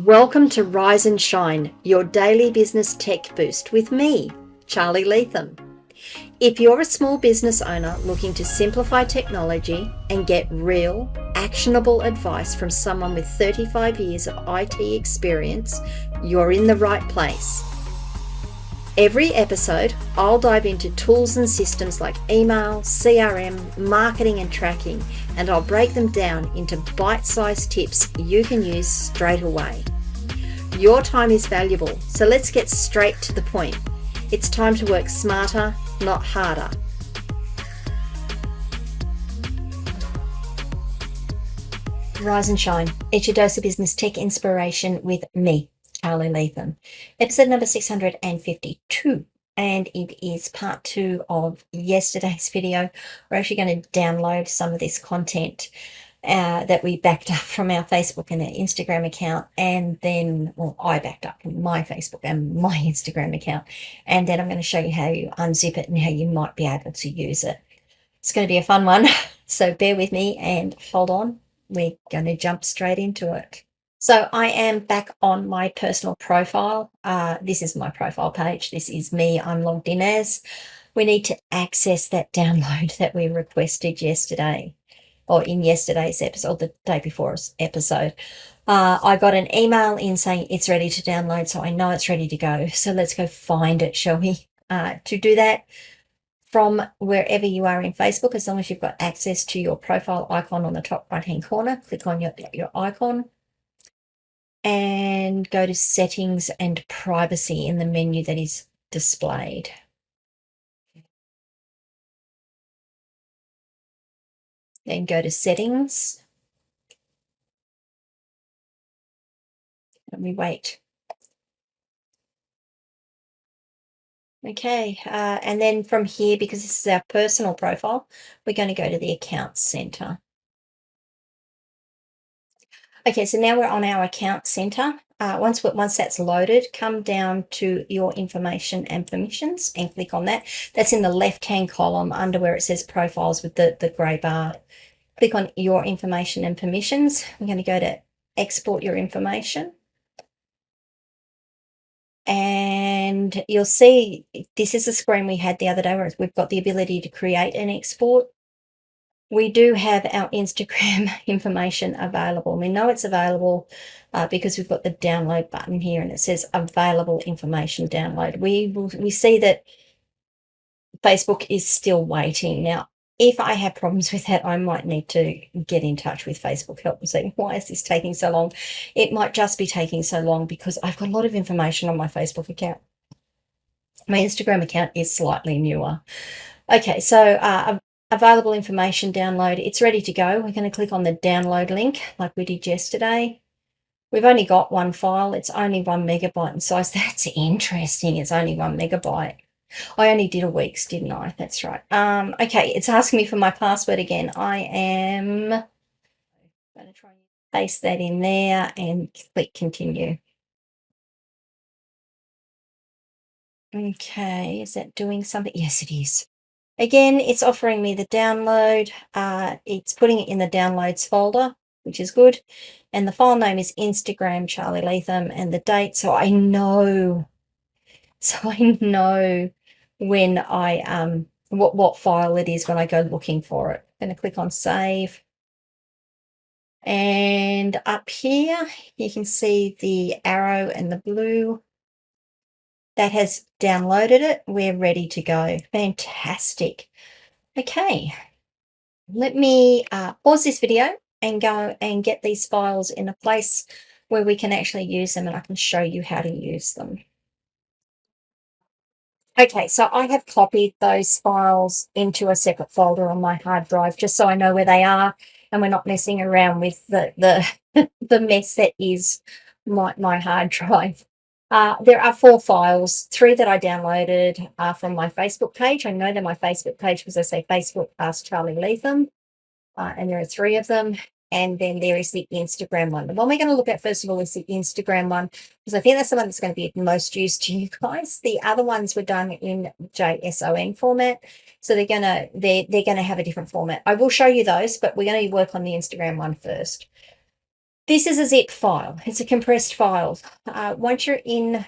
Welcome to Rise and Shine, your daily business tech boost with me, Charly Leetham. If you're a small business owner looking to simplify technology and get real, actionable advice from someone with 35 years of IT experience, you're in the right place. Every episode, I'll dive into tools and systems like email, CRM, marketing and tracking, and I'll break them down into bite-sized tips you can use straight away. Your time is valuable, so let's get straight to the point. It's time to work smarter, not harder. Rise and Shine. It's your dose of business tech inspiration with me, Charly Leetham. Episode number 652, and it is part 2 of yesterday's video. We're actually going to download some of this content that we backed up from our Facebook and our Instagram account, and then, well, I backed up from my Facebook and my Instagram account, and then I'm going to show you how you unzip it and how you might be able to use it. It's going to be a fun one, so bear with me and hold on. We're going to jump straight into it. So I am back on my personal profile. This is my profile page. This is me. I'm logged in as. We need to access that download that we requested yesterday, or in yesterday's episode, or the day before's episode. I got an email in saying it's ready to download, so I know it's ready to go. So let's go find it, shall we? To do that, from wherever you are in Facebook, as long as you've got access to your profile icon on the top right-hand corner, click on your icon and go to Settings and Privacy in the menu that is displayed. Then go to Settings and we wait. Okay, and then from here, because this is our personal profile, we're going to go to the Accounts Center. Okay, so now we're on our Account Center. Once that's loaded, come down to your information and permissions and click on that. That's in the left-hand column under where it says Profiles with the grey bar. Click on your information and permissions. We're going to go to Export Your Information. And you'll see this is the screen we had the other day where we've got the ability to create and export. We do have our Instagram information available. We know it's available because we've got the download button here and it says available information download. We see that Facebook is still waiting. Now, if I have problems with that, I might need to get in touch with Facebook Help and say, why is this taking so long? It might just be taking so long because I've got a lot of information on my Facebook account. My Instagram account is slightly newer. Okay, so available information download, it's ready to go. We're going to click on the download link like we did yesterday. We've only got one file. It's only 1 megabyte in size. That's interesting. It's only 1 megabyte. I only did a week's, didn't I? That's right. Okay, it's asking me for my password again. I am going to try and paste that in there and click continue. Okay, is that doing something? Yes, it is. Again, it's offering me the download. It's putting it in the downloads folder, which is good. And the file name is Instagram Charly Leetham and the date. So I know when I what file it is when I go looking for it. I'm going to click on save. And up here you can see the arrow and the blue. That has downloaded it. We're ready to go. Fantastic. Okay, let me pause this video and go and get these files in a place where we can actually use them and I can show you how to use them. Okay, so I have copied those files into a separate folder on my hard drive just so I know where they are and we're not messing around with the the mess that is my hard drive. There are 4 files, 3 that I downloaded from my Facebook page. I know they're my Facebook page because I say Facebook Ask Charly Leetham, and there are 3 of them. And then there is the Instagram one. The one we're going to look at first of all is the Instagram one because I think that's the one that's going to be of most use to you guys. The other ones were done in JSON format, so they're going to have a different format. I will show you those, but we're going to work on the Instagram one first. This is a zip file. It's a compressed file. Once you're in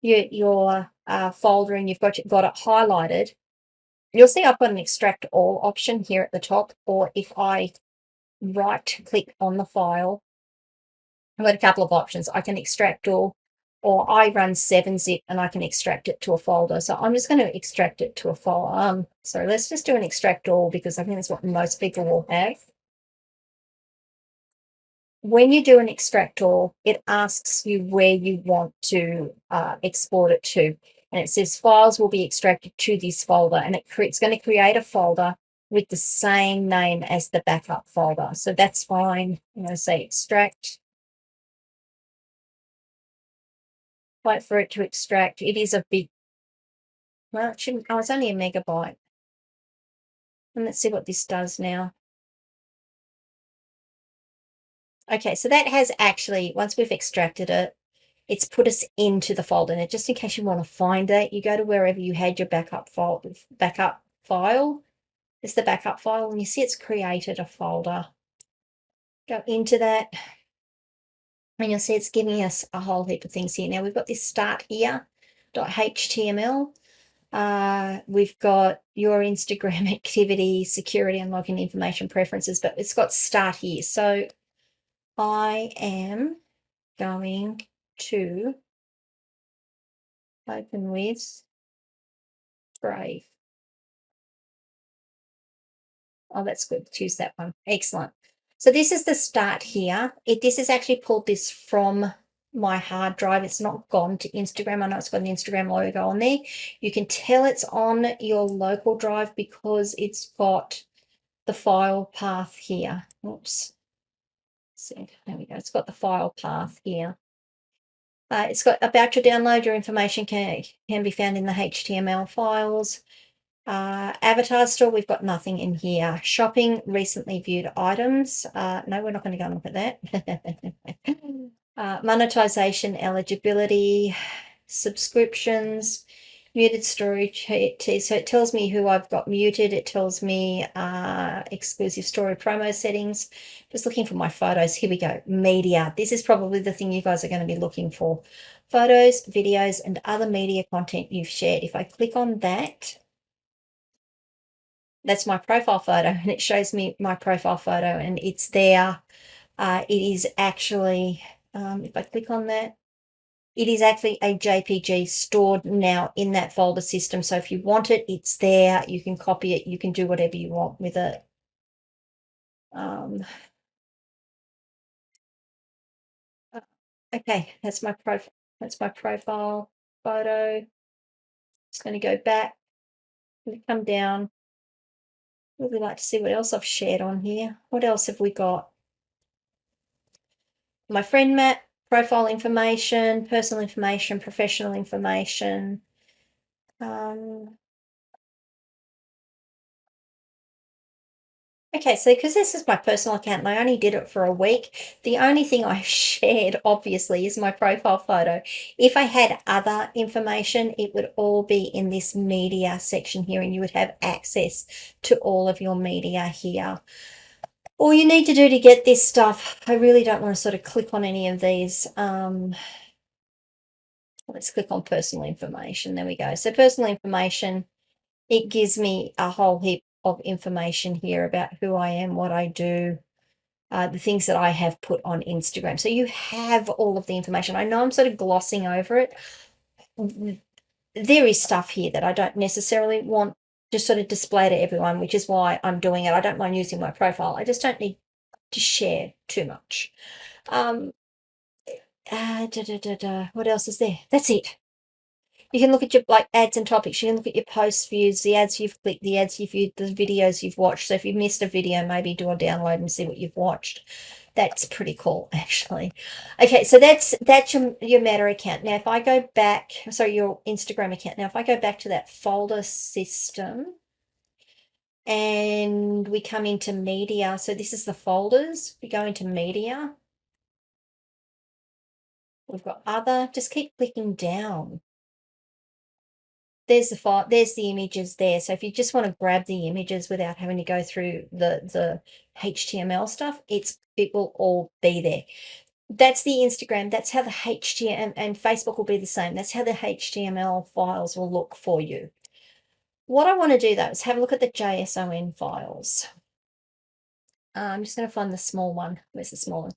your folder and you've got it highlighted, you'll see I've got an extract all option here at the top, or if I right click on the file, I've got a couple of options. I can extract all, or I run 7-zip and I can extract it to a folder. So I'm just going to extract it to a folder. So let's just do an extract all, because I think that's what most people will have. When you do an extract all, it asks you where you want to export it to. And it says files will be extracted to this folder, and it's going to create a folder with the same name as the backup folder. So that's fine. I'm going to say extract. Wait for it to extract. It is a big, well, it shouldn't, oh, it's only a megabyte. And let's see what this does now. Okay, so that has actually, once we've extracted it, it's put us into the folder. Now, just in case you want to find it, you go to wherever you had your backup file. It's the backup file, and you see it's created a folder. Go into that, and you'll see it's giving us a whole heap of things here. Now, we've got this start here, .html. We've got your Instagram activity, security and login information preferences, but it's got start here. So I am going to open with Brave. Oh, that's good. Choose that one. Excellent. So this is the start here. This is actually pulled this from my hard drive. It's not gone to Instagram. I know it's got an Instagram logo on there. You can tell it's on your local drive because it's got the file path here. Oops. See, there we go. It's got the file path here. It's got about to download. Your information can be found in the HTML files. Avatar store, we've got nothing in here. Shopping, recently viewed items. No, we're not going to go and look at that. Monetization, eligibility, subscriptions, muted storage. So it tells me who I've got muted. It tells me exclusive story promo settings. Just looking for my photos. Here we go. Media. This is probably the thing you guys are going to be looking for. Photos, videos, and other media content you've shared. If I click on that, that's my profile photo, and it shows me my profile photo, and it's there. It is actually, if I click on that, it is actually a JPG stored now in that folder system. So if you want it, it's there. You can copy it. You can do whatever you want with it. Okay, that's my profile. That's my profile photo. Just going to go back. Come down. Really like to see what else I've shared on here. What else have we got? My friend map, profile information, personal information, professional information. Okay, so because this is my personal account and I only did it for a week, the only thing I've shared, obviously, is my profile photo. If I had other information, it would all be in this media section here, and you would have access to all of your media here. All you need to do to get this stuff, I really don't want to sort of click on any of these. Let's click on personal information. There we go. So personal information, it gives me a whole heap of information here about who I am, what I do, the things that I have put on Instagram. So you have all of the information. I know I'm sort of glossing over it. There is stuff here that I don't necessarily want to sort of display to everyone, which is why I'm doing it. I don't mind using my profile. I just don't need to share too much. What else is there? That's it. You can look at your ads and topics. You can look at your post views, the ads you've clicked, the ads you've viewed, the videos you've watched. So if you've missed a video, maybe do a download and see what you've watched. That's pretty cool, actually. Okay, so that's your Meta account. Now, if I go back, sorry, your Instagram account. Now, if I go back to that folder system and we come into media, so this is the folders. We go into media. We've got other. Just keep clicking down. there's the file, there's the images there. So if you just want to grab the images without having to go through the HTML stuff, it will all be there. That's the Instagram. That's how the HTML, and Facebook will be the same. That's how the HTML files will look for you. What I want to do though is have a look at the JSON files. I'm just going to find the small one. Where's the small one?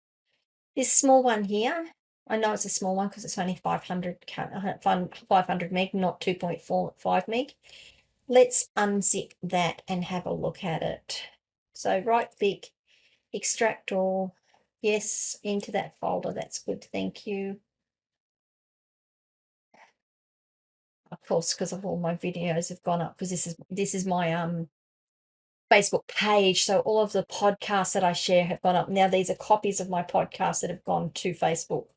This small one here. I know it's a small one because it's only 500 meg, not 2.45 meg. Let's unzip that and have a look at it. So right click, extract all. Yes, into that folder. That's good. Thank you. Of course, because of all my videos have gone up, because this is my Facebook page. So all of the podcasts that I share have gone up. Now these are copies of my podcasts that have gone to Facebook.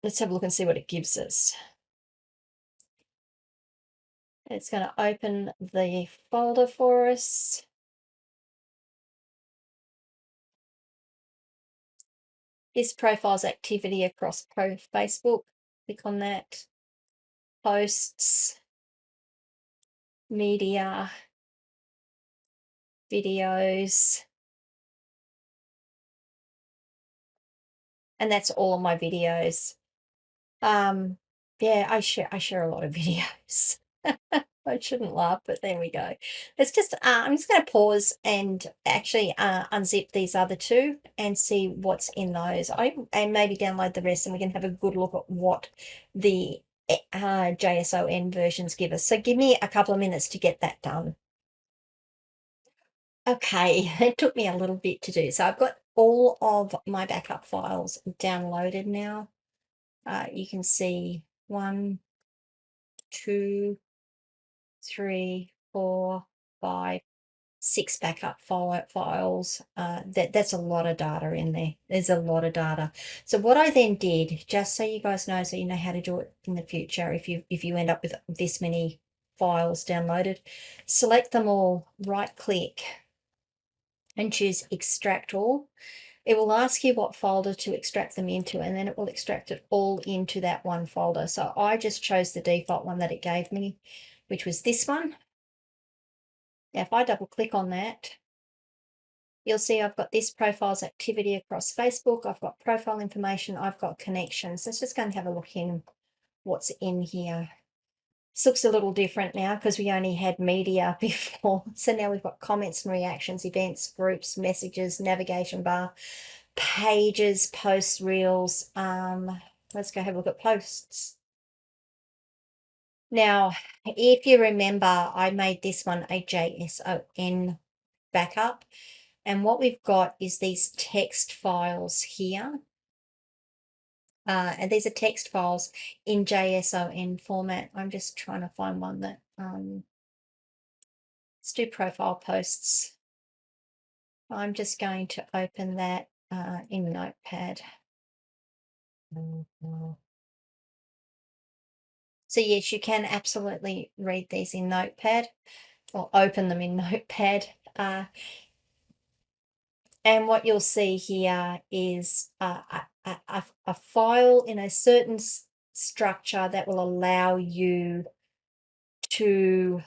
Let's have a look and see what it gives us. It's going to open the folder for us. This profile's activity across Facebook. Click on that. Posts, media, videos. And that's all of my videos. Yeah, I share a lot of videos. I shouldn't laugh, but there we go. Let's just I'm just going to pause and actually unzip these other two and see what's in those. And maybe download the rest, and we can have a good look at what the JSON versions give us. So give me a couple of minutes to get that done. Okay, it took me a little bit to do. So I've got all of my backup files downloaded now. You can see 1, 2, 3, 4, 5, 6 backup files. That's a lot of data in there. There's a lot of data. So what I then did, just so you guys know, so you know how to do it in the future, if you end up with this many files downloaded, select them all, right click and choose extract all. It will ask you what folder to extract them into, and then it will extract it all into that one folder. So I just chose the default one that it gave me, which was this one. Now, if I double click on that, you'll see I've got this profiles activity across Facebook. I've got profile information. I've got connections. Let's just go and have a look in what's in here. This looks a little different now because we only had media before. So now we've got comments and reactions, events, groups, messages, navigation bar, pages, posts, reels. Let's go have a look at posts. Now, if you remember, I made this one a JSON backup. And what we've got is these text files here. And these are text files in JSON format. I'm just trying to find one that, let's do profile posts. I'm just going to open that in Notepad. So yes, you can absolutely read these in Notepad or open them in Notepad. And what you'll see here is a file in a certain structure that will allow you to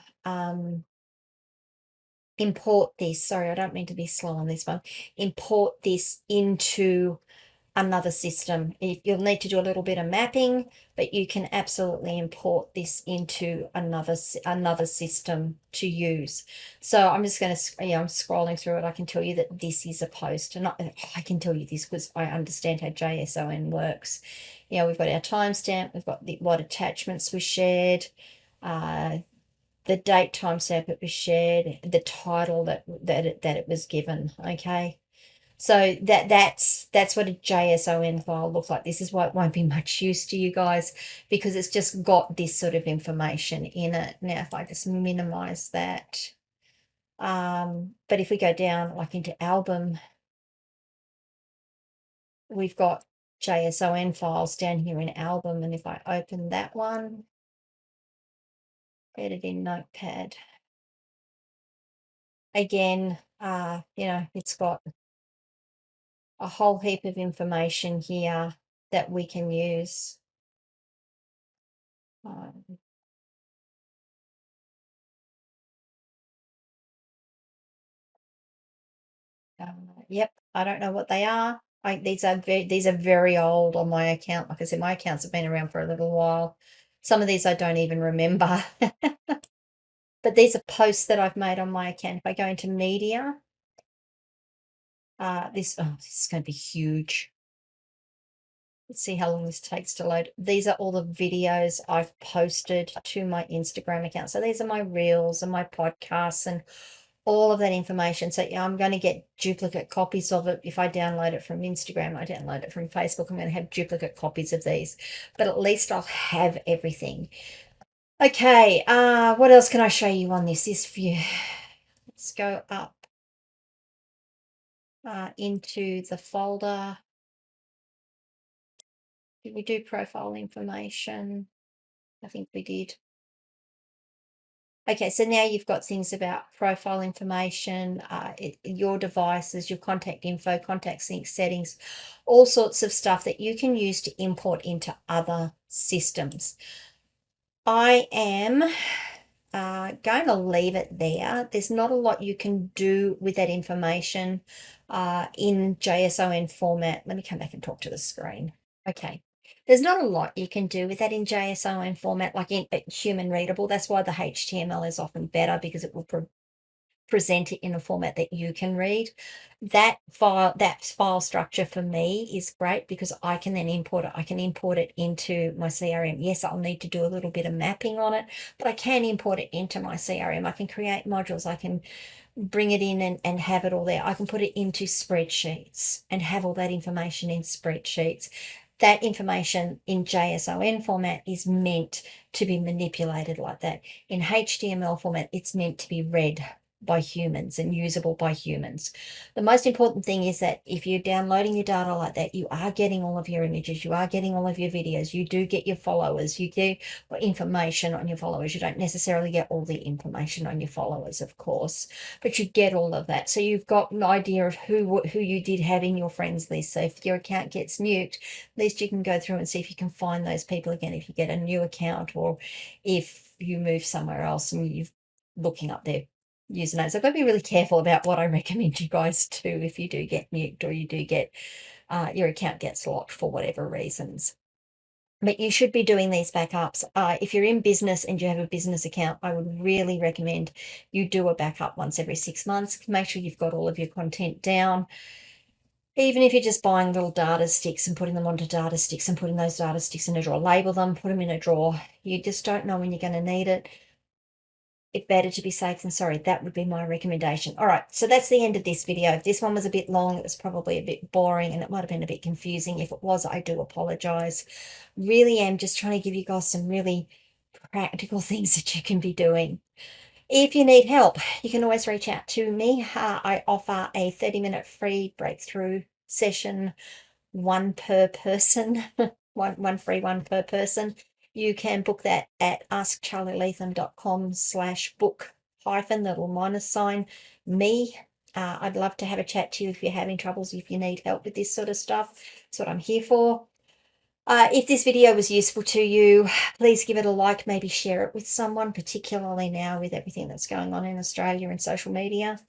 import this. Sorry, I don't mean to be slow on this one. Import this into another system. You'll need to do a little bit of mapping, but you can absolutely import this into another system to use. So I'm just going to, I'm scrolling through it. I can tell you that this is a post, and I can tell you this because I understand how JSON works. We've got our timestamp, we've got what attachments we shared, the date timestamp it was shared, the title that it was given. Okay. So that's what a JSON file looks like. This is why it won't be much use to you guys, because it's just got this sort of information in it. Now, if I just minimize that, but if we go down like into album, we've got JSON files down here in album. And if I open that one, edit in Notepad, again, it's got a whole heap of information here that we can use. Yep, I don't know what they are. These are very old on my account. Like I said, my accounts have been around for a little while. Some of these I don't even remember. But these are posts that I've made on my account. If I go into media, this is going to be huge. Let's see how long this takes to load. These are all the videos I've posted to my Instagram account. So these are my reels and my podcasts and all of that information. So yeah, I'm going to get duplicate copies of it. If I download it from Instagram, I download it from Facebook, I'm going to have duplicate copies of these, but at least I'll have everything. Okay, what else can I show you on this view? Let's go up into the folder. Did we do profile information? I think we did. Okay, so now you've got things about profile information, your devices, your contact info, contact sync settings, all sorts of stuff that you can use to import into other systems. I am going to leave it there. There's not a lot you can do with that information in JSON format. Let me come back and talk to the screen. Okay. There's not a lot you can do with that in JSON format, like in human readable. That's why the HTML is often better, because it will present it in a format that you can read. That file structure for me is great because I can then import it. I can import it into my CRM. Yes, I'll need to do a little bit of mapping on it, but I can import it into my CRM. I can create modules. I can bring it in and have it all there. I can put it into spreadsheets and have all that information in spreadsheets. That information in JSON format is meant to be manipulated like that. In HTML format, it's meant to be read by humans and usable by humans. The most important thing is that if you're downloading your data like that, you are getting all of your images, you are getting all of your videos, you do get your followers, you get information on your followers. You don't necessarily get all the information on your followers, of course, but you get all of that. So you've got an idea of who you did have in your friends list. So if your account gets nuked, at least you can go through and see if you can find those people again, if you get a new account, or if you move somewhere else and you're looking up their usernames. I've got to be really careful about what I recommend you guys do if you do get nuked, or you do get your account gets locked for whatever reasons. But you should be doing these backups. If you're in business and you have a business account, I would really recommend you do a backup once every 6 months. Make sure you've got all of your content down. Even if you're just buying little data sticks and putting them onto data sticks and putting those data sticks in a drawer, label them, put them in a drawer. You just don't know when you're going to need it. It's better to be safe than sorry. That would be my recommendation. All right, so that's the end of this video. If this one was a bit long, it was probably a bit boring and it might have been a bit confusing. If it was, I do apologize. Really am just trying to give you guys some really practical things that you can be doing. If you need help, you can always reach out to me. I offer a 30-minute free breakthrough session, one per person, one free one per person. You can book that at askcharlyleetham.com/book-me. I'd love to have a chat to you if you're having troubles, if you need help with this sort of stuff. That's what I'm here for. If this video was useful to you, please give it a like, maybe share it with someone, particularly now with everything that's going on in Australia and social media.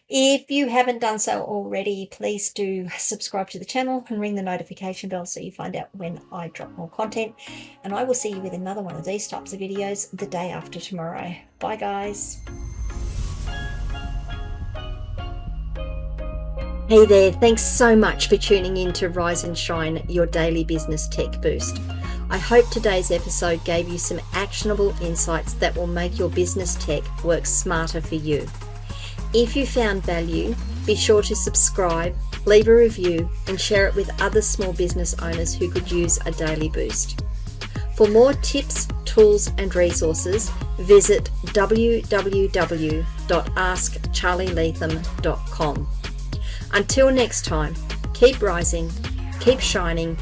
If you haven't done so already, please do subscribe to the channel and ring the notification bell so you find out when I drop more content. And I will see you with another one of these types of videos the day after tomorrow. Bye, guys. Hey there, thanks so much for tuning in to Rise and Shine, your daily business tech boost. I hope today's episode gave you some actionable insights that will make your business tech work smarter for you. If you found value, be sure to subscribe, leave a review, and share it with other small business owners who could use a daily boost. For more tips, tools, and resources, visit www.askcharlyleetham.com. Until next time, keep rising, keep shining,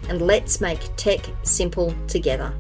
and let's make tech simple together.